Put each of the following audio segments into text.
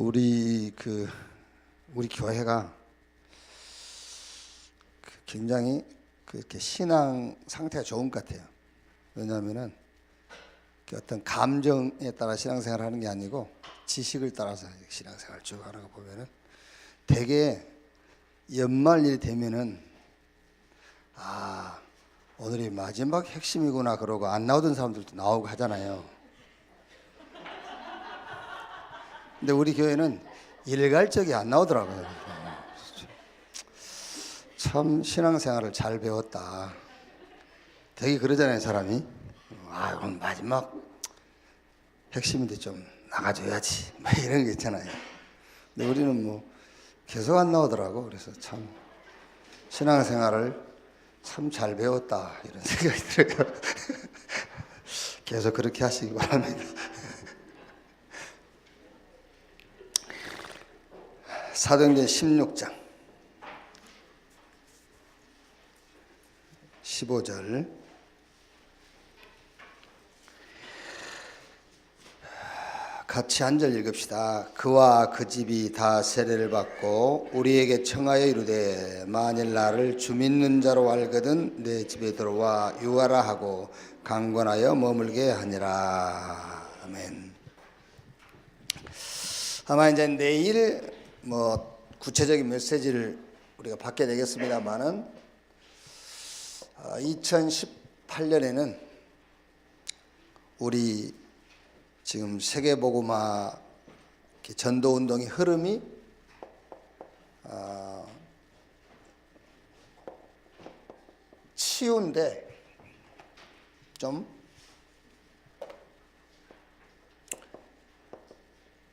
우리 교회가 굉장히 그렇게 신앙 상태가 좋은 것 같아요. 왜냐하면은 어떤 감정에 따라 신앙생활을 하는 게 아니고 지식을 따라서 신앙생활을 쭉 하는 거 보면은 되게 연말일이 되면은 오늘이 마지막 핵심이구나 그러고 안 나오던 사람들도 나오고 하잖아요. 근데 우리 교회는 일괄적이 안 나오더라고요. 참 신앙생활을 잘 배웠다. 되게 그러잖아요, 사람이. 오늘 마지막 핵심인데 좀 나가줘야지. 뭐 이런 게 있잖아요. 근데 우리는 계속 안 나오더라고. 그래서 참 신앙생활을 참 잘 배웠다. 이런 생각이 들어요. 계속 그렇게 하시기 바랍니다. 사도행전 16장 15절 같이 한 절 읽읍시다. 그와 그 집이 다 세례를 받고 우리에게 청하여 이르되 만일 나를 주 믿는 자로 알거든 내 집에 들어와 유하라 하고 강권하여 머물게 하니라. 아멘. 아마 이제 내일 구체적인 메시지를 우리가 받게 되겠습니다만은 2018년에는 우리 지금 세계복음화 전도운동의 흐름이 치유인데 좀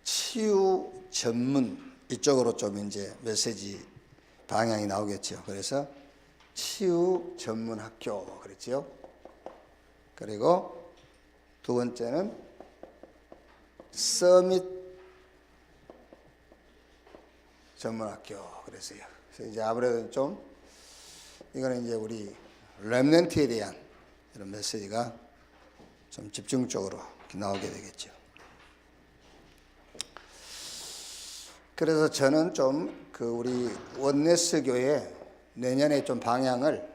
치유 전문 이쪽으로 좀 이제 메시지 방향이 나오겠죠. 그래서 치유 전문 학교 그랬지요. 그리고 두 번째는 서밋 전문 학교 그랬어요. 그래서 이제 아무래도 좀 이거는 이제 우리 렘넌트에 대한 이런 메시지가 좀 집중적으로 나오게 되겠죠. 그래서 저는 좀 우리 원네스 교회 내년에 좀 방향을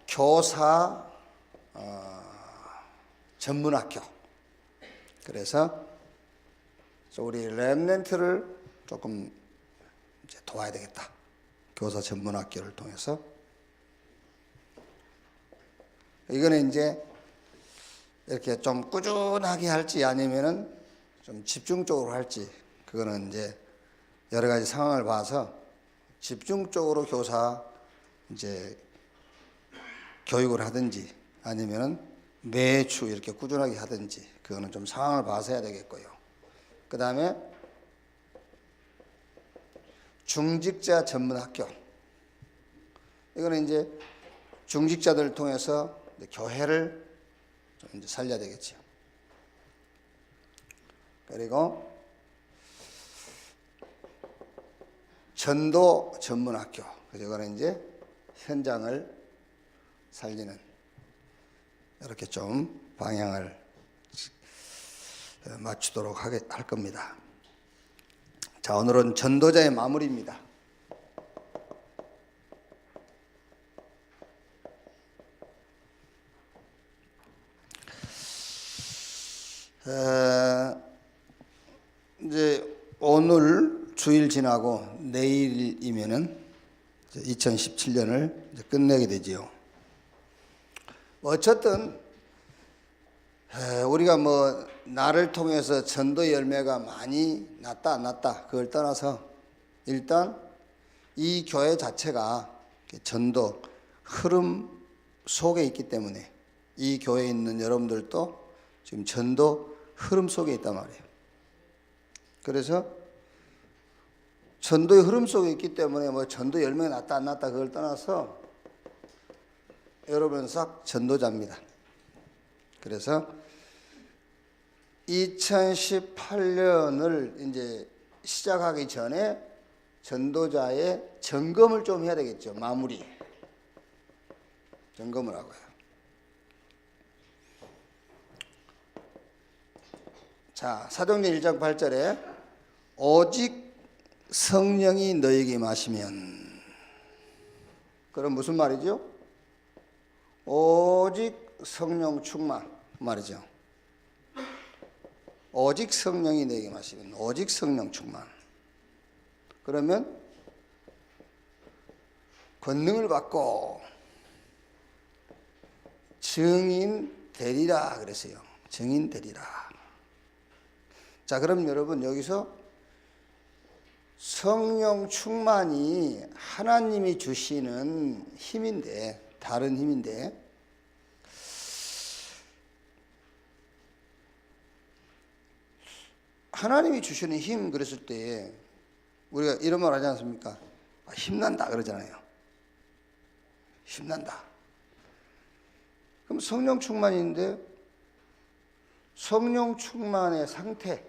교사 전문학교. 그래서 우리 렘넌트를 조금 이제 도와야 되겠다. 교사 전문학교를 통해서. 이거는 이제 이렇게 좀 꾸준하게 할지 아니면은 좀 집중적으로 할지 그거는 이제 여러 가지 상황을 봐서 집중적으로 교사 이제 교육을 하든지 아니면은 매주 이렇게 꾸준하게 하든지 그거는 좀 상황을 봐서 해야 되겠고요. 그 다음에 중직자 전문 학교. 이거는 이제 중직자들을 통해서 이제 교회를 좀 이제 살려야 되겠죠. 그리고 전도 전문 학교. 이거는 이제 현장을 살리는 이렇게 좀 방향을 맞추도록 할 겁니다. 자, 오늘은 전도자의 마무리입니다. 이제 오늘 주일 지나고 내일이면은 2017년을 이제 끝내게 되지요. 어쨌든 우리가 나를 통해서 전도 열매가 많이 났다 안 났다 그걸 떠나서 일단 이 교회 자체가 전도 흐름 속에 있기 때문에 이 교회에 있는 여러분들도 지금 전도 흐름 속에 있단 말이에요. 그래서 전도의 흐름 속에 있기 때문에 전도 열매가 났다 안 났다 그걸 떠나서 여러분은 싹 전도자입니다. 그래서 2018년을 이제 시작하기 전에 전도자의 점검을 좀 해야 되겠죠. 마무리 점검을 하고요. 자, 사도행전 1장 8절에 오직 성령이 너에게 임하시면, 그럼 무슨 말이죠? 오직 성령 충만 말이죠. 오직 성령이 너에게 임하시면, 오직 성령 충만. 그러면 권능을 받고 증인 되리라 그랬어요. 증인 되리라. 자, 그럼 여러분 여기서 성령 충만이 하나님이 주시는 힘인데, 다른 힘인데, 하나님이 주시는 힘 그랬을 때 우리가 이런 말 하지 않습니까? 힘난다 그러잖아요. 힘난다. 그럼 성령 충만인데 성령 충만의 상태,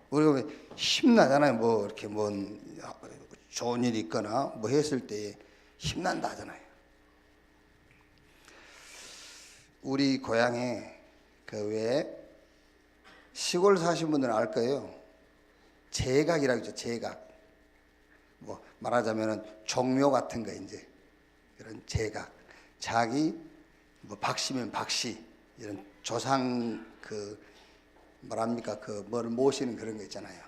우리가 왜 힘나잖아요. 뭐 이렇게 뭐 좋은 일이 있거나 뭐 했을 때 힘난다 하잖아요. 우리 고향에 그 외에 시골 사신 분들은 알 거예요. 제각이라고 하죠. 제각. 뭐 말하자면은 종묘 같은 거, 이제 이런 제각. 자기 뭐 박씨면 박씨, 이런 조상 그 뭐랍니까, 그 뭘 모시는 그런 거 있잖아요.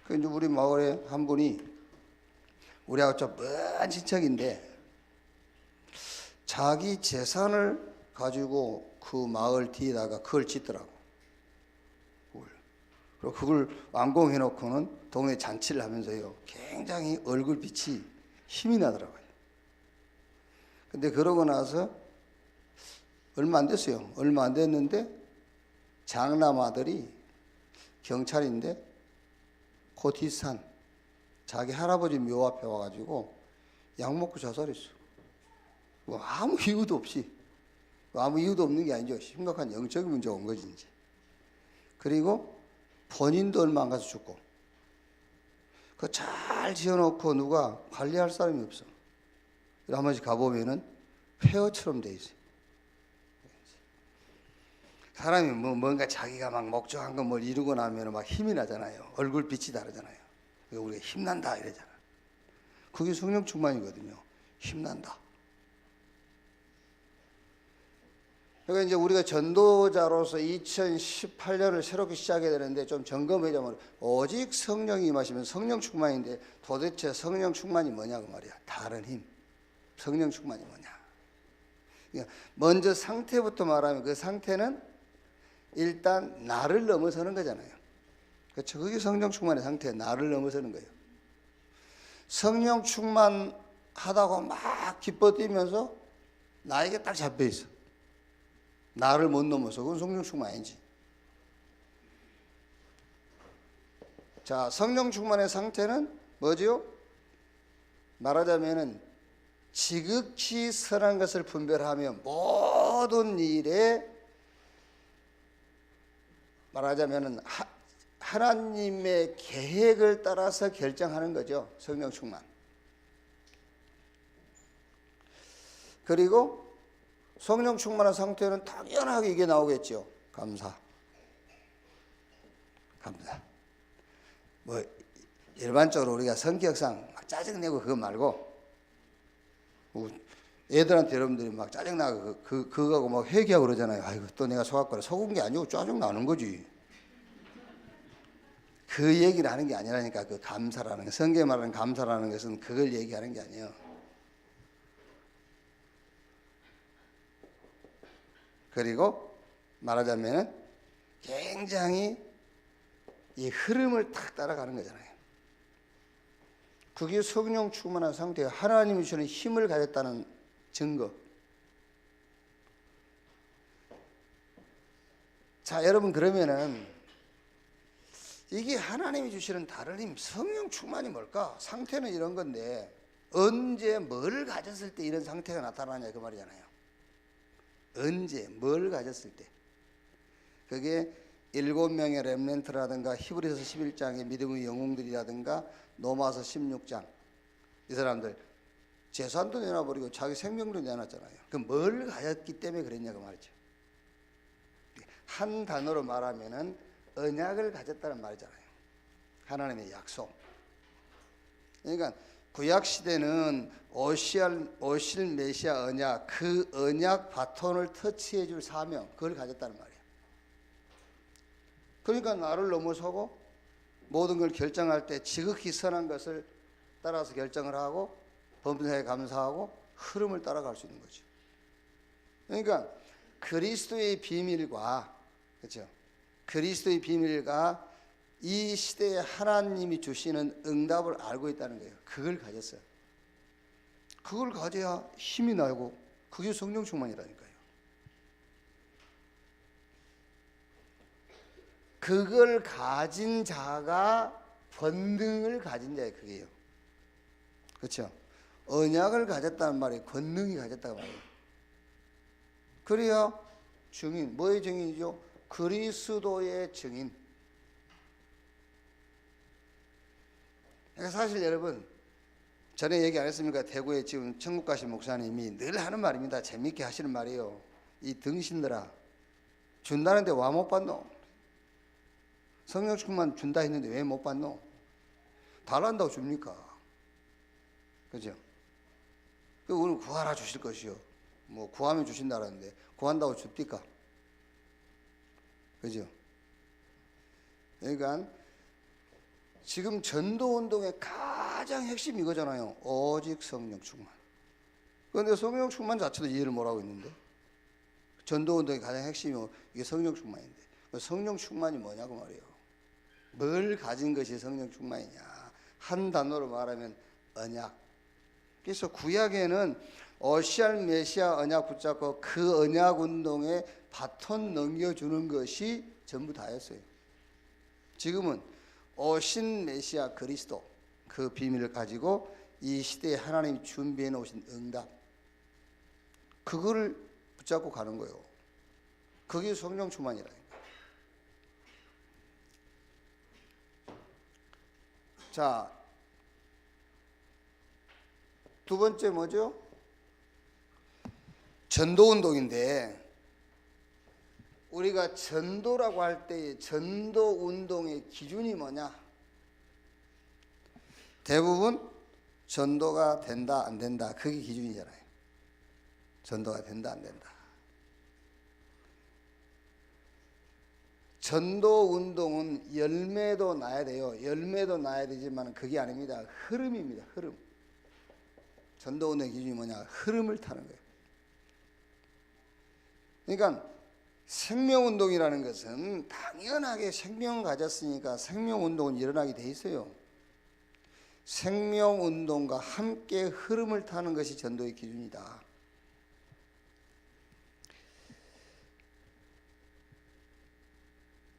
그 이제 우리 마을에 한 분이 우리하고 좀 먼 친척인데 자기 재산을 가지고 그 마을 뒤에다가 그걸 짓더라고. 그리고 그걸 완공해 놓고는 동네 잔치를 하면서요, 굉장히 얼굴빛이 힘이 나더라고요. 근데 그러고 나서 얼마 안 됐어요. 얼마 안 됐는데 장남 아들이 경찰인데 그 뒷산 자기 할아버지 묘 앞에 와가지고 약 먹고 자살했어. 뭐 아무 이유도 없이. 아무 이유도 없는 게 아니죠. 심각한 영적인 문제가 온 거지 이제. 그리고 본인도 얼마 안 가서 죽고. 그거 잘 지어놓고 누가 관리할 사람이 없어. 한 번씩 가보면은 폐허처럼 돼 있어요. 사람이 뭔가 자기가 막 목적한 거 뭘 이루고 나면 막 힘이 나잖아요. 얼굴빛이 다르잖아요. 우리가 힘난다 이러잖아. 그게 성령 충만이거든요. 힘난다. 그러니까 이제 우리가 전도자로서 2018년을 새롭게 시작해야 되는데 좀 점검하자면, 오직 성령이 임하시면 성령 충만인데 도대체 성령 충만이 뭐냐고 말이야. 다른 힘. 성령 충만이 뭐냐. 그러니까 먼저 상태부터 말하면 그 상태는 일단 나를 넘어서는 거잖아요. 그렇죠? 그게 성령 충만의 상태예요. 나를 넘어서는 거예요. 성령 충만하다고 막 기뻐 뛰면서 나에게 딱 잡혀 있어. 나를 못 넘어서. 그건 성령 충만 아니지. 자, 성령 충만의 상태는 뭐죠? 말하자면은 지극히 선한 것을 분별하며 모든 일에, 말하자면은 하나님의 계획을 따라서 결정하는 거죠. 성령 충만. 그리고 성령 충만한 상태는 당연하게 이게 나오겠죠. 감사. 감사. 뭐 일반적으로 우리가 성격상 막 짜증내고 그거 말고, 애들한테 여러분들이 막 짜증나고 그거하고 막 회개하고 그러잖아요. 아이고 또 내가 속았거나. 속은 게 아니고 짜증나는 거지. 그 얘기를 하는 게 아니라니까. 그 감사라는 거, 성경에 말하는 감사라는 것은 그걸 얘기하는 게 아니에요. 그리고 말하자면 굉장히 이 흐름을 탁 따라가는 거잖아요. 그게 성령 충만한 상태예요. 하나님이 주는 힘을 가졌다는 증거. 자, 여러분, 그러면은 이게 하나님이 주시는 다른 힘, 성령 충만이 뭘까? 상태는 이런 건데 언제 뭘 가졌을 때 이런 상태가 나타나냐 그 말이잖아요. 언제 뭘 가졌을 때. 그게 7명의 렘넌트라든가 히브리서 11장의 믿음의 영웅들이라든가 로마서 16장, 이 사람들 재산도 내놔버리고 자기 생명도 내놨잖아요. 그 뭘 가졌기 때문에 그랬냐 그 말이죠. 한 단어로 말하면은 언약을 가졌다는 말이잖아요. 하나님의 약속. 그러니까 구약 시대는 오실 메시아 언약, 그 언약 바톤을 터치해 줄 사명, 그걸 가졌다는 말이에요. 그러니까 나를 넘어서고 모든 걸 결정할 때 지극히 선한 것을 따라서 결정을 하고 범사에 감사하고 흐름을 따라갈 수 있는 거죠. 그러니까 그리스도의 비밀과, 그렇죠? 그리스도의 비밀과 이 시대에 하나님이 주시는 응답을 알고 있다는 거예요. 그걸 가졌어요. 그걸 가져야 힘이 나고, 그게 성령 충만이라니까요. 그걸 가진 자가 권능을 가진 자예요. 그게요. 그렇죠? 언약을 가졌다는 말이 권능이 가졌다고 말이에요. 그래야 증인, 뭐의 증인이죠? 그리스도의 증인. 그러니까 사실 여러분, 전에 얘기 안 했습니까? 대구에 지금 천국 가신 목사님이 늘 하는 말입니다. 재밌게 하시는 말이에요. 이 등신들아, 준다는데 와 못 받노? 성령 충만 준다 했는데 왜 못 받노? 달란다고 줍니까? 그죠? 오늘 구하라 주실 것이요. 뭐 구하면 주신다라는데 구한다고 줍니까? 그죠? 그러니까 지금 전도운동의 가장 핵심이 이거잖아요. 오직 성령 충만. 그런데 성령 충만 자체도 이해를 못하고 있는데, 전도운동의 가장 핵심이 이게 성령 충만인데, 성령 충만이 뭐냐고 말이에요. 뭘 가진 것이 성령 충만이냐. 한 단어로 말하면 언약. 그래서 구약에는 오시알 메시아 언약 붙잡고 그 언약 운동에 바톤 넘겨주는 것이 전부 다였어요. 지금은 오신 메시아 그리스도, 그 비밀을 가지고 이 시대에 하나님이 준비해 놓으신 응답, 그거를 붙잡고 가는 거예요. 그게 성령 충만이라니까. 자, 두 번째 뭐죠? 전도운동인데, 우리가 전도라고 할 때 전도운동의 기준이 뭐냐? 대부분 전도가 된다 안 된다, 그게 기준이잖아요. 전도가 된다 안 된다. 전도운동은 열매도 나야 돼요. 열매도 나야 되지만 그게 아닙니다. 흐름입니다. 흐름. 전도운동의 기준이 뭐냐? 흐름을 타는 거예요. 그러니까 생명운동이라는 것은 당연하게 생명을 가졌으니까 생명운동은 일어나게 돼 있어요. 생명운동과 함께 흐름을 타는 것이 전도의 기준이다.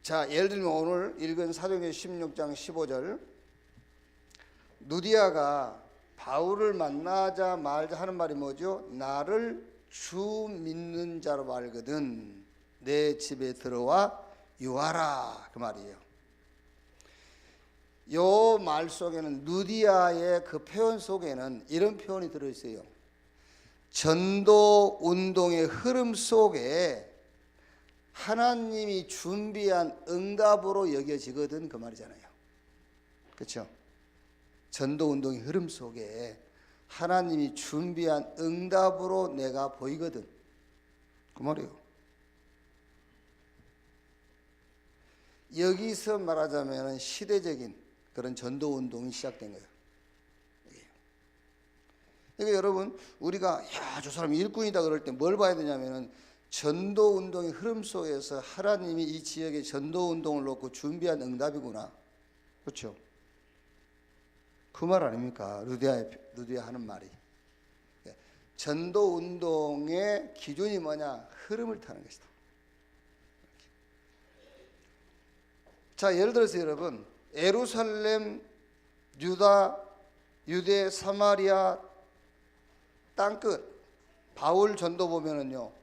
자, 예를 들면 오늘 읽은 사도행전 16장 15절, 누디아가 바울을 만나자 말자 하는 말이 뭐죠? 나를 주 믿는 자로 알거든 내 집에 들어와 유하라, 그 말이에요. 요 말 속에는, 누디아의 그 표현 속에는 이런 표현이 들어있어요. 전도 운동의 흐름 속에 하나님이 준비한 응답으로 여겨지거든, 그 말이잖아요. 그렇죠? 전도 운동의 흐름 속에 하나님이 준비한 응답으로 내가 보이거든, 그 말이에요. 여기서 말하자면 시대적인 그런 전도 운동이 시작된 거예요. 그러니까 여러분, 우리가 야, 저 사람 일꾼이다 그럴 때 뭘 봐야 되냐면은 전도 운동의 흐름 속에서 하나님이 이 지역에 전도 운동을 놓고 준비한 응답이구나. 그렇죠? 그 말 아닙니까? 루디아 하는 말이. 전도 운동의 기준이 뭐냐? 흐름을 타는 것이다. 자, 예를 들어서 여러분, 예루살렘, 유다, 유대, 사마리아 땅끝 바울 전도 보면은요,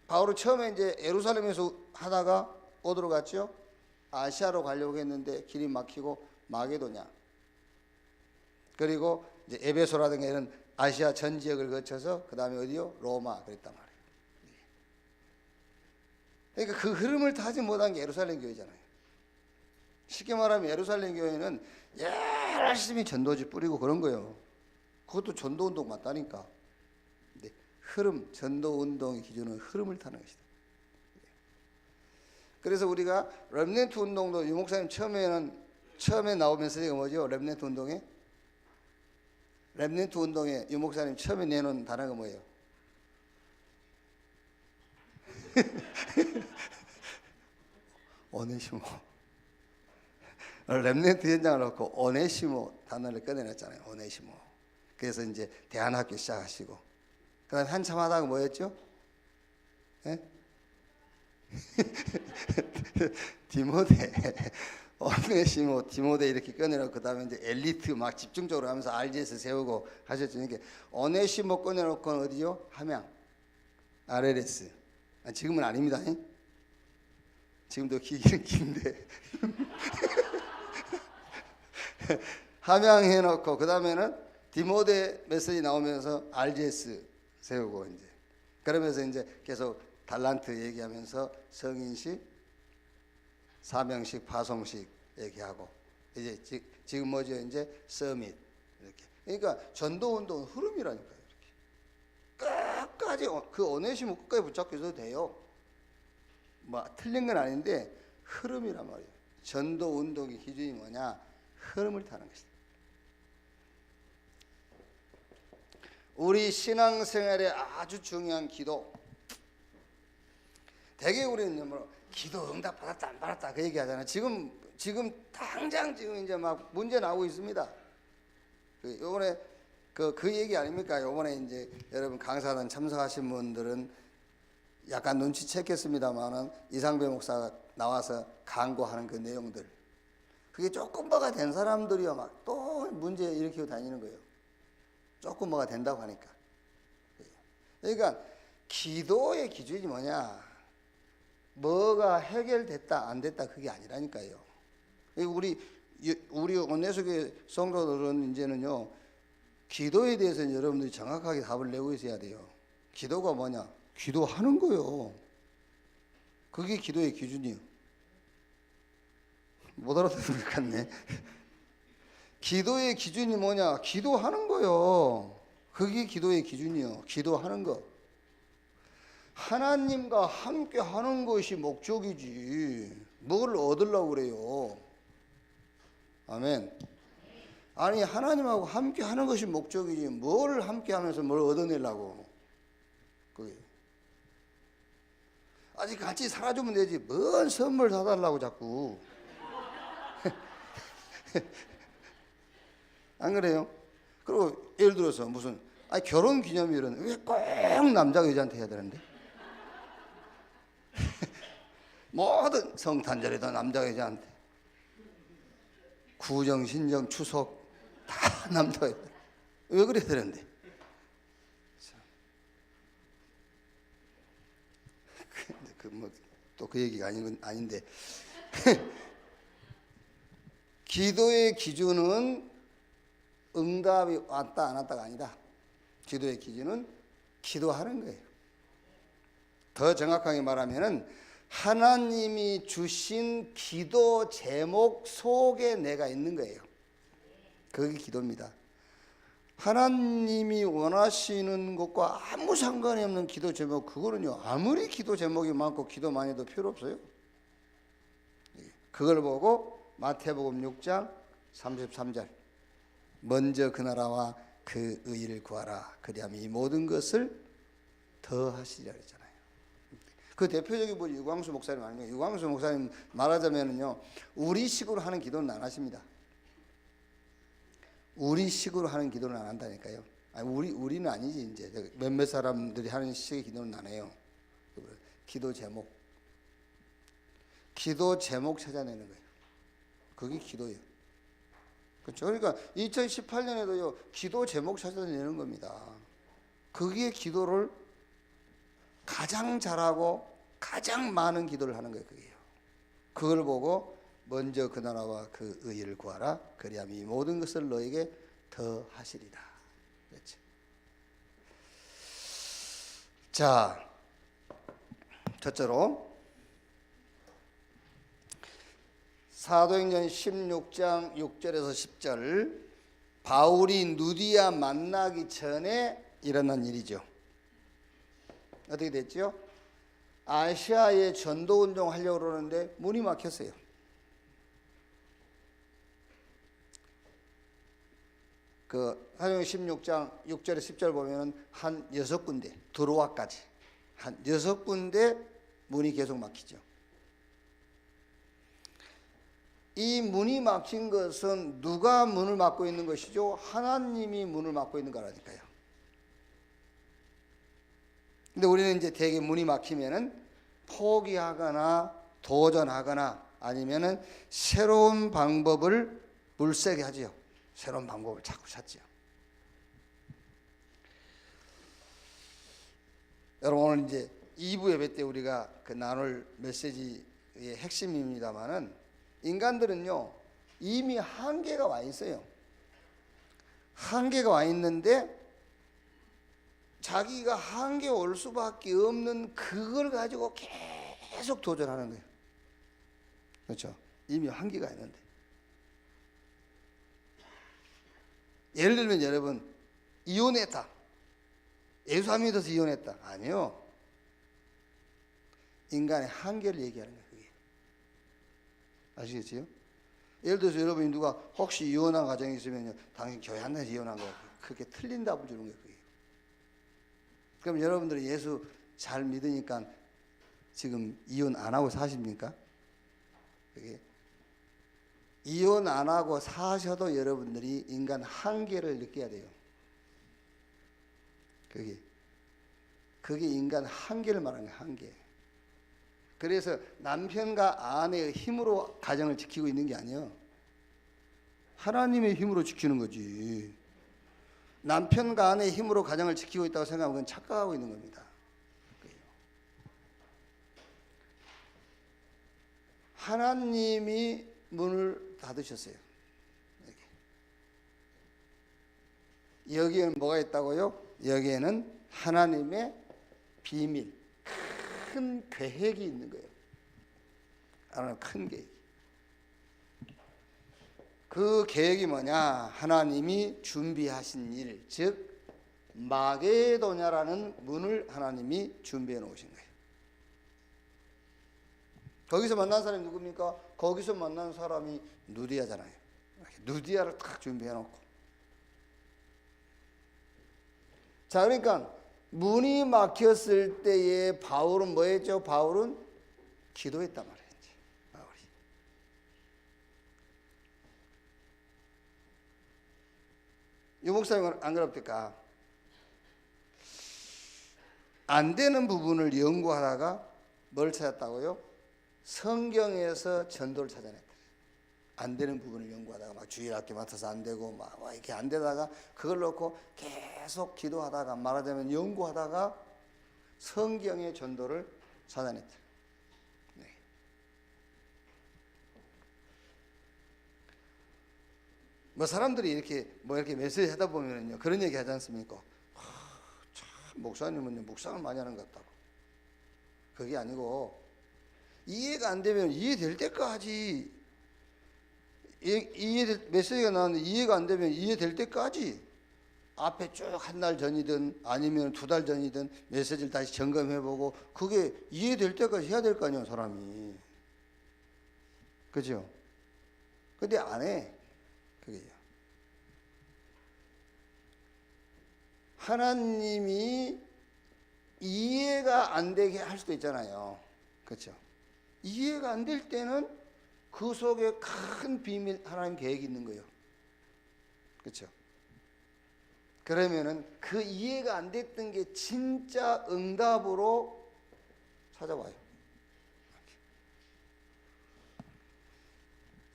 바울은 처음에 이제 예루살렘에서 하다가 어디로 갔죠? 아시아로 가려고 했는데 길이 막히고 마게도냐, 그리고 이제 에베소라든가 이런 아시아 전 지역을 거쳐서 그 다음에 어디요? 로마, 그랬단 말이에요. 그러니까 그 흐름을 타지 못한 게 예루살렘 교회잖아요. 쉽게 말하면 예루살렘 교회는 열심히 전도지 뿌리고 그런 거예요. 그것도 전도 운동 맞다니까. 근데 흐름, 전도 운동의 기준은 흐름을 타는 것이다. 그래서 우리가 렘넌트 운동도 유 목사님 처음에 나온 메시지가 뭐죠? 렘넌트 운동에 유 목사님 처음에 내놓은 단어가 뭐예요? 오네시모. 렘넌트 현장을 놓고 오네시모 단어를 꺼내놨잖아요. 오네시모. 그래서 이제 대안학교 시작하시고, 그다음에 한참 하다가 뭐였죠? 예? 디모데, 오네시모, 디모데 이렇게 꺼내놓고 그다음에 이제 엘리트 막 집중적으로 하면서 RGS 세우고 하셨죠. 이게 오네시모 꺼내놓고는 어디요? 함양, RLS. 지금은 아닙니다. 지금도 길은 긴데 함양 해놓고 그 다음에는 디모데 메시지 나오면서 RGS 세우고 이제 그러면서 이제 계속 달란트 얘기하면서 성인식, 사명식, 파송식 얘기하고 이제 지금 뭐죠? 이제 서밋 이렇게. 그러니까 전도 운동은 흐름이라니까요. 이렇게 끝까지 그 오네시모 끝까지 붙잡고 있어도 돼요. 뭐 틀린 건 아닌데 흐름이란 말이에요. 전도 운동의 기준이 뭐냐? 흐름을 타는 것이다. 우리 신앙생활에 아주 중요한 기도. 대개 우리는 뭐 기도 응답 받았다 안 받았다 그 얘기하잖아요. 지금 당장 지금 이제 막 문제 나오고 있습니다. 요번에 그 얘기 아닙니까? 요번에 이제 여러분 강사단 참석하신 분들은 약간 눈치챘겠습니다만은 이상배 목사가 나와서 강구하는 그 내용들, 그게 조금 뭐가 된 사람들이요 막 또 문제 일으키고 다니는 거예요. 조금 뭐가 된다고 하니까. 그러니까 기도의 기준이 뭐냐? 뭐가 해결됐다 안 됐다 그게 아니라니까요. 우리 온내속의 성도들은 이제는요 기도에 대해서는 여러분들이 정확하게 답을 내고 있어야 돼요. 기도가 뭐냐? 기도하는 거요. 그게 기도의 기준이요. 못 알아듣는 것 같네. 기도의 기준이 뭐냐? 기도하는 거요. 그게 기도의 기준이요. 기도하는 거. 하나님과 함께 하는 것이 목적이지 뭘 얻으려고 그래요. 아멘. 아니 하나님하고 함께 하는 것이 목적이지 뭘 함께 하면서 뭘 얻어내려고. 그게 아직 같이 살아주면 되지 뭔 선물 사달라고 자꾸. 안 그래요? 그리고 예를 들어서 무슨 결혼 기념일은 왜 꼭 남자가 여자한테 해야 되는데? 모든 성탄절에도 남자가 여자한테, 구정, 신정, 추석 다 남자가 여자. 왜 그래야 되는데? 또 그 얘기가 아닌데 기도의 기준은 응답이 왔다 안 왔다가 아니다. 기도의 기준은 기도하는 거예요. 더 정확하게 말하면은 하나님이 주신 기도 제목 속에 내가 있는 거예요. 그게 기도입니다. 하나님이 원하시는 것과 아무 상관이 없는 기도 제목, 그거는요 아무리 기도 제목이 많고 기도 많이 해도 필요 없어요. 그걸 보고 마태복음 6장 33절 먼저 그 나라와 그 의를 구하라 그리하면 이 모든 것을 더하시리라 그랬잖아요. 그 대표적인 분이 유광수 목사님 아닙니까? 유광수 목사님 말하자면은요 우리식으로 하는 기도는 안 하십니다. 우리식으로 하는 기도는 안 한다니까요. 우리는 아니지 이제 몇몇 사람들이 하는 식의 기도는 안 해요. 기도 제목 찾아내는 거예요. 그게 기도예요. 그렇죠? 그러니까 2018년에도요 기도 제목 찾아내는 겁니다. 그게 기도를 가장 잘하고 가장 많은 기도를 하는 거예요. 그게요. 그걸 보고 먼저 그 나라와 그 의를 구하라 그리하면 이 모든 것을 너에게 더하시리라. 그렇죠? 자, 첫째로 사도행전 16장 6절에서 10절, 바울이 누디아 만나기 전에 일어난 일이죠. 어떻게 됐죠? 아시아에 전도운동 하려고 그러는데 문이 막혔어요. 사도행전 16장 6절에 10절 보면은 한 6군데, 드로아까지 한 6군데 문이 계속 막히죠. 이 문이 막힌 것은 누가 문을 막고 있는 것이죠? 하나님이 문을 막고 있는 거라니까요. 근데 우리는 이제 대개 문이 막히면은 포기하거나 도전하거나 아니면은 새로운 방법을 물색해 하지요. 새로운 방법을 자꾸 찾지요. 여러분, 오늘 이제 2부 예배 때 우리가 나눌 메시지의 핵심입니다만은, 인간들은요 이미 한계가 와 있어요. 한계가 와 있는데 자기가 한계 올 수밖에 없는 그걸 가지고 계속 도전하는 거예요. 그렇죠? 이미 한계가 있는데. 예를 들면 여러분, 이혼했다. 예수 안 믿어서 이혼했다. 아니요. 인간의 한계를 얘기하는 거예요. 그게. 아시겠지요? 예를 들어서 여러분이 누가 혹시 이혼한 가정이 있으면요, 당신 교회 안 다녀서 이혼한 거예요. 그게 틀린 답을 주는 거예요. 그게. 그럼 여러분들이 예수 잘 믿으니까 지금 이혼 안 하고 사십니까? 그게. 이혼 안 하고 사셔도 여러분들이 인간 한계를 느껴야 돼요. 그게 인간 한계를 말하는 거예요. 한계. 그래서 남편과 아내의 힘으로 가정을 지키고 있는 게 아니에요. 하나님의 힘으로 지키는 거지. 남편과 아내의 힘으로 가정을 지키고 있다고 생각하면 그건 착각하고 있는 겁니다. 하나님이 문을 닫으셨어요. 여기에는 뭐가 있다고요? 여기에는 하나님의 비밀, 큰 계획이 있는 거예요. 하나님 큰 계획. 그 계획이 뭐냐? 하나님이 준비하신 일, 즉 마게도냐라는 문을 하나님이 준비해 놓으신 거예요. 거기서 만난 사람이 누굽니까? 거기서 만난 사람이 누디아잖아요. 누디아를 딱 준비해 놓고. 자, 그러니까 문이 막혔을 때에 바울은 뭐 했죠? 바울은 기도했단 말이에요. 바울이. 유 목사님은 안 그럽니까? 안 되는 부분을 연구하다가 뭘 찾았다고요? 성경에서 전도를 찾아냈다. 안 되는 부분을 연구하다가 막 주일학교 맡아서 안 되고 막 이렇게 안 되다가 그걸 놓고 계속 기도하다가 말하자면 연구하다가 성경의 전도를 찾아냈다. 네. 뭐 사람들이 이렇게 메시지 하다 보면요 그런 얘기 하지 않습니까? 참 목사님은 묵상을 많이 하는 것 같다고. 그게 아니고 이해가 안 되면 이해될 때까지 메시지가 나왔는데 이해가 안 되면 이해될 때까지 앞에 쭉 한 달 전이든 아니면 2달 전이든 메시지를 다시 점검해보고 그게 이해될 때까지 해야 될 거 아니에요, 사람이. 그죠? 근데 안 해. 그게요. 하나님이 이해가 안 되게 할 수도 있잖아요. 그렇죠? 이해가 안 될 때는 그 속에 큰 비밀, 하나님 계획이 있는 거예요. 그렇죠? 그러면은 그 이해가 안 됐던 게 진짜 응답으로 찾아와요.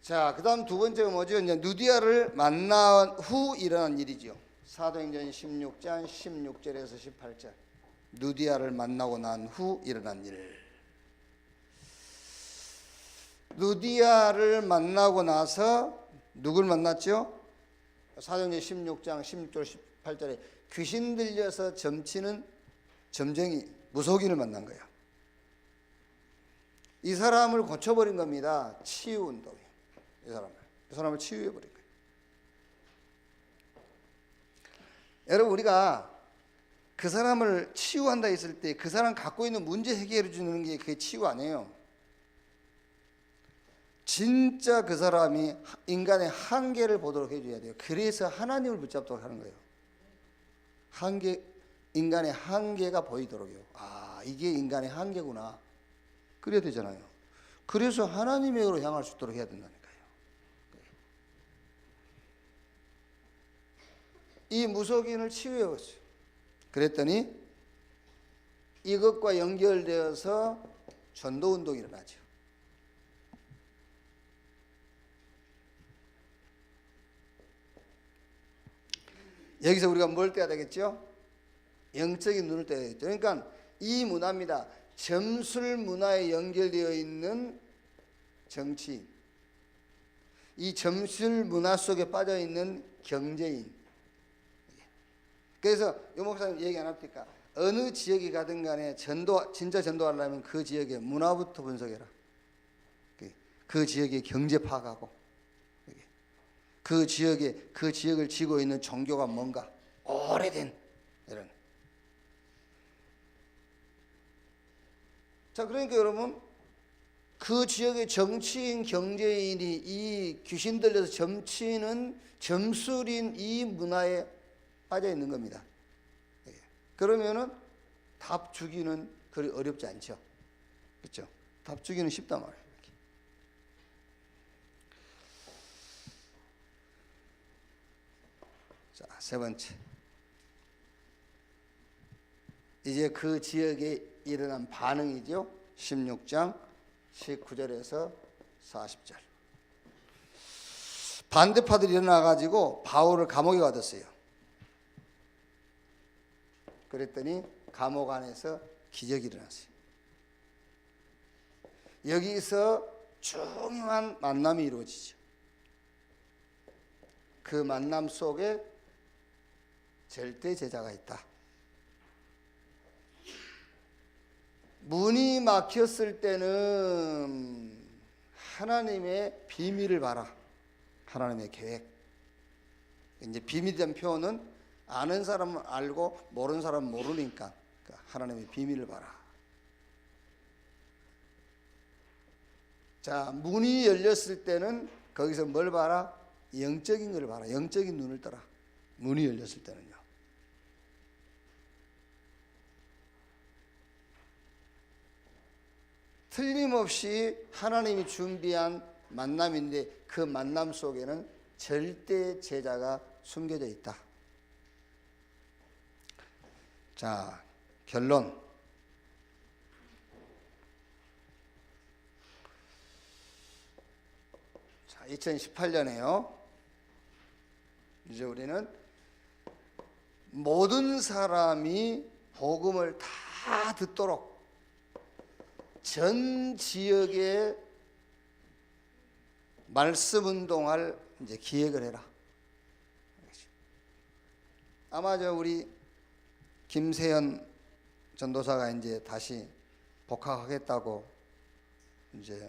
자, 그 다음 두 번째가 뭐죠? 이제 누디아를 만난 후 일어난 일이죠. 사도행전 16장 16절에서 18절. 누디아를 만나고 난 후 일어난 일. 누디아를 만나고 나서 누굴 만났죠? 사도행전 16장 16절 18절에 귀신 들려서 점치는 점쟁이 무속인을 만난 거예요. 이 사람을 고쳐버린 겁니다. 치유운동이에요. 이 사람을 치유해 버린 거예요. 여러분, 우리가 그 사람을 치유한다 했을 때 그 사람 갖고 있는 문제 해결해 주는 게 그게 치유 아니에요. 진짜 그 사람이 인간의 한계를 보도록 해줘야 돼요. 그래서 하나님을 붙잡도록 하는 거예요. 인간의 한계가 보이도록요. 아, 이게 인간의 한계구나. 그래야 되잖아요. 그래서 하나님으로 향할 수 있도록 해야 된다니까요. 이 무속인을 치유해왔어요. 그랬더니 이것과 연결되어서 전도운동이 일어나죠. 여기서 우리가 뭘 떼야 되겠죠? 영적인 눈을 떼야 되겠죠. 그러니까 이 문화입니다. 점술 문화에 연결되어 있는 정치인, 이 점술 문화 속에 빠져 있는 경제인. 그래서 요 목사님 얘기 안 합니까? 어느 지역에 가든 간에 진짜 전도하려면 그 지역의 문화부터 분석해라. 그 지역의 경제 파악하고, 그 지역을 지고 있는 종교가 뭔가 오래된 이런. 자, 그러니까 여러분, 그 지역의 정치인, 경제인이 이 귀신 들려서 점술인 이 문화에 빠져 있는 겁니다. 그러면은 답 주기는 그리 어렵지 않죠. 그렇죠? 답 주기는 쉽단 말이에요. 이렇게. 자, 세 번째. 이제 그 지역에 일어난 반응이죠. 16장 19절에서 40절. 반대파들이 일어나가지고 바울을 감옥에 가뒀어요. 그랬더니 감옥 안에서 기적이 일어났어요. 여기서 중요한 만남이 이루어지죠. 그 만남 속에 절대 제자가 있다. 문이 막혔을 때는 하나님의 비밀을 봐라. 하나님의 계획. 이제 비밀이란 표현은 아는 사람은 알고 모르는 사람은 모르니까 하나님의 비밀을 봐라. 자, 문이 열렸을 때는 거기서 뭘 봐라? 영적인 걸 봐라. 영적인 눈을 떠라. 문이 열렸을 때는요. 틀림없이 하나님이 준비한 만남인데 그 만남 속에는 절대 제자가 숨겨져 있다. 자, 결론. 자, 2018년에요. 이제 우리는 모든 사람이 복음을 다 듣도록 전 지역에 말씀 운동할 이제 기획을 해라. 아마 우리 김세현 전도사가 이제 다시 복학하겠다고 이제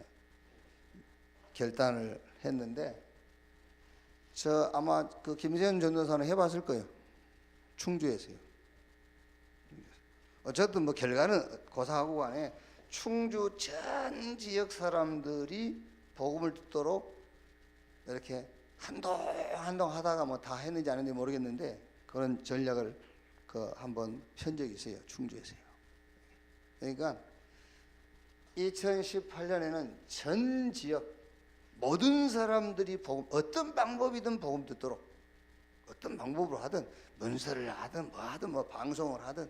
결단을 했는데, 아마 그 김세현 전도사는 해봤을 거예요. 충주에서요. 어쨌든 뭐 결과는 고사하고 간에 충주 전 지역 사람들이 복음을 듣도록 이렇게 한동 하다가 뭐 다 했는지 안 했는지 모르겠는데 그런 전략을 한번 편 적이 있어요. 충주에서요. 그러니까 2018년에는 전 지역 모든 사람들이 복음, 어떤 방법이든 복음 듣도록, 어떤 방법으로 하든 문서를 하든 뭐 하든 뭐 방송을 하든.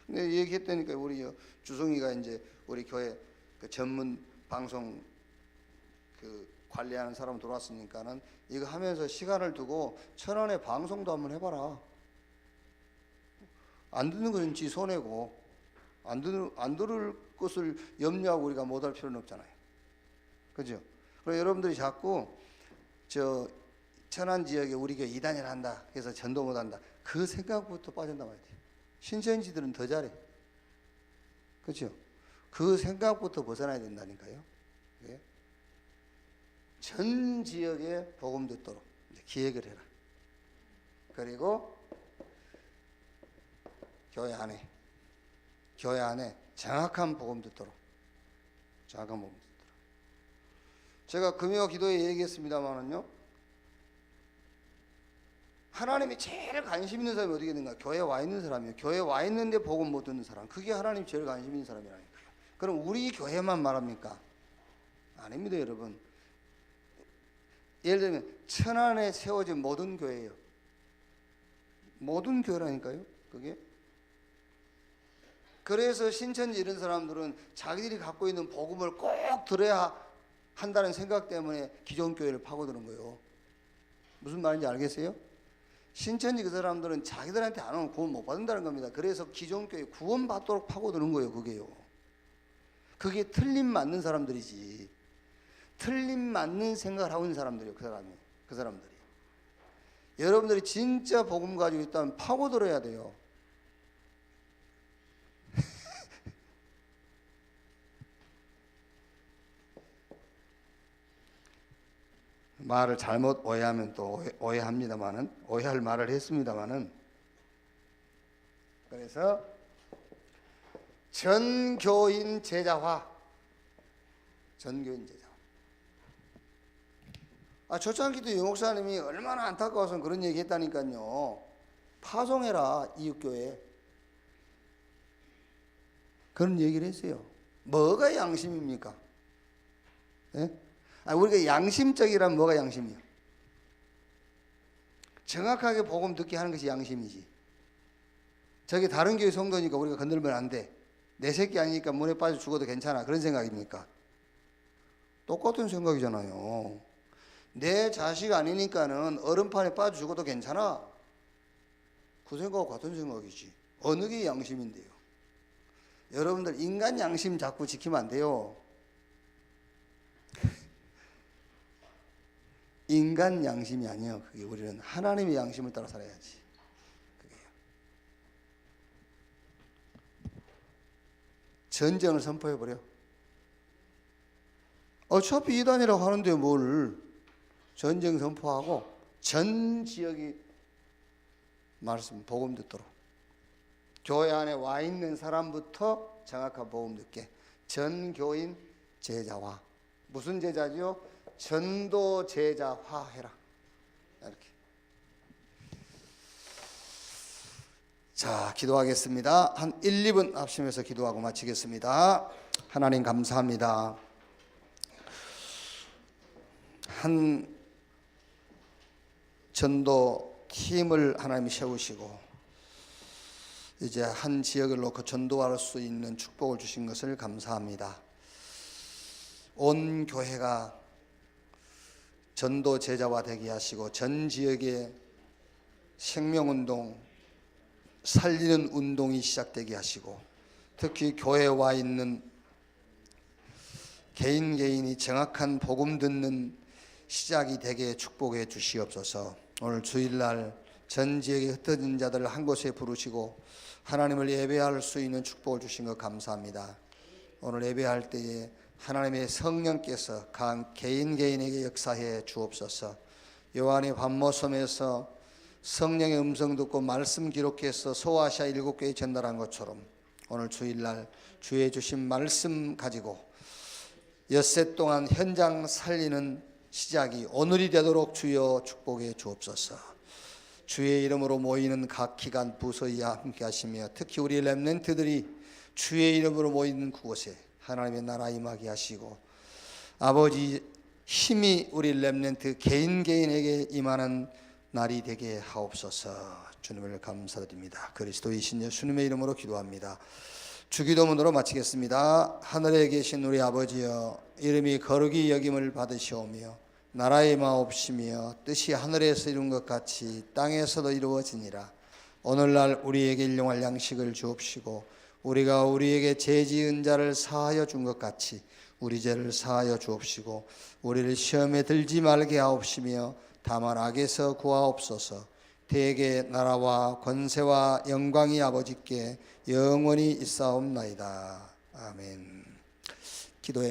근데 얘기했다니까 우리 주성이가 이제 우리 교회 그 전문 방송 관리하는 사람 들어왔으니까는 이거 하면서 시간을 두고 천안에 방송도 한번 해봐라. 안 듣는 건 지 손해고 안 들을 것을 염려하고 우리가 못할 필요는 없잖아요. 그죠? 그래서 여러분들이 자꾸 천안 지역에 우리 교회 이단이라 한다 그래서 전도 못한다 그 생각부터 빠진단 말이에요. 신천지들은 더 잘해. 그렇죠? 그 생각부터 벗어나야 된다니까요. 예? 전 지역에 복음 듣도록 기획을 해라. 그리고 교회 안에 정확한 복음 듣도록. 제가 금요 기도에 얘기했습니다만은요, 하나님이 제일 관심 있는 사람이 어디게 있는가? 교회에 와 있는 사람이에요. 교회에 와 있는데 복음 못 듣는 사람, 그게 하나님 제일 관심 있는 사람이라니까요. 그럼 우리 교회만 말합니까? 아닙니다, 여러분. 예를 들면 천안에 세워진 모든 교회예요. 모든 교회라니까요, 그게. 그래서 신천지 이런 사람들은 자기들이 갖고 있는 복음을 꼭 들어야 한다는 생각 때문에 기존 교회를 파고드는 거예요. 무슨 말인지 알겠어요? 신천지 그 사람들은 자기들한테 안 오면 구원 못 받는다는 겁니다. 그래서 기존 교회 구원 받도록 파고드는 거예요, 그게요. 그게 틀림 맞는 사람들이지. 틀림 맞는 생각을 하고 있는 사람들이에요, 그 사람들이. 여러분들이 진짜 복음 가지고 있다면 파고들어야 돼요. 말을 잘못 오해하면 또 오해합니다만은, 오해할 말을 했습니다만은, 그래서 전교인 제자화. 초창기 때 유목사님이 얼마나 안타까워서 그런 얘기 했다니까요. 파송해라, 이웃교회. 그런 얘기를 했어요. 뭐가 양심입니까? 예? 우리가 양심적이라면 뭐가 양심이에요? 정확하게 복음 듣게 하는 것이 양심이지. 저게 다른 교회 성도니까 우리가 건들면 안 돼. 내 새끼 아니니까 문에 빠져 죽어도 괜찮아. 그런 생각입니까? 똑같은 생각이잖아요. 내 자식 아니니까는 얼음판에 빠져 죽어도 괜찮아. 그 생각하고 같은 생각이지. 어느 게 양심인데요? 여러분들 인간 양심 자꾸 지키면 안 돼요. 인간 양심이 아니에요. 그게 우리는 하나님의 양심을 따라 살아야지. 그게요. 전쟁을 선포해버려. 어차피 이단이라고 하는데 뭘 전쟁 선포하고 전 지역이 말씀 복음 듣도록. 교회 안에 와 있는 사람부터 정확한 복음 듣게. 전교인 제자화. 무슨 제자죠? 전도 제자화 해라. 이렇게. 자, 기도하겠습니다. 한 1, 2분 합심해서 기도하고 마치겠습니다. 하나님 감사합니다. 한 전도 팀을 하나님이 세우시고 이제 한 지역을 놓고 전도할 수 있는 축복을 주신 것을 감사합니다. 온 교회가 전도 제자화 되게 하시고 전 지역에 생명운동, 살리는 운동이 시작되게 하시고 특히 교회에 와 있는 개인이 정확한 복음 듣는 시작이 되게 축복해 주시옵소서. 오늘 주일날 전 지역에 흩어진 자들을 한 곳에 부르시고 하나님을 예배할 수 있는 축복을 주신 것 감사합니다. 오늘 예배할 때에 하나님의 성령께서 각 개인에게 역사해 주옵소서. 요한의 반모섬에서 성령의 음성 듣고 말씀 기록해서 소아시아 7교회에 전달한 것처럼 오늘 주일날 주의 주신 말씀 가지고 엿새 동안 현장 살리는 시작이 오늘이 되도록 주여 축복해 주옵소서. 주의 이름으로 모이는 각 기관 부서에 함께 하시며 특히 우리 렘넌트들이 주의 이름으로 모이는 그곳에 하나님의 나라 임하게 하시고 아버지 힘이 우리 렘넌트 개인에게 임하는 날이 되게 하옵소서. 주님을 감사드립니다. 그리스도이신 예수님의 이름으로 기도합니다. 주기도문으로 마치겠습니다. 하늘에 계신 우리 아버지여, 이름이 거룩히 여김을 받으시오며 나라의 마옵시며 뜻이 하늘에서 이룬 것 같이 땅에서도 이루어지니라. 오늘날 우리에게 일용할 양식을 주옵시고 우리가 우리에게 죄 지은 자를 사하여 준 것 같이 우리 죄를 사하여 주옵시고 우리를 시험에 들지 말게 하옵시며 다만 악에서 구하옵소서. 대개 나라와 권세와 영광이 아버지께 영원히 있사옵나이다. 아멘. 기도해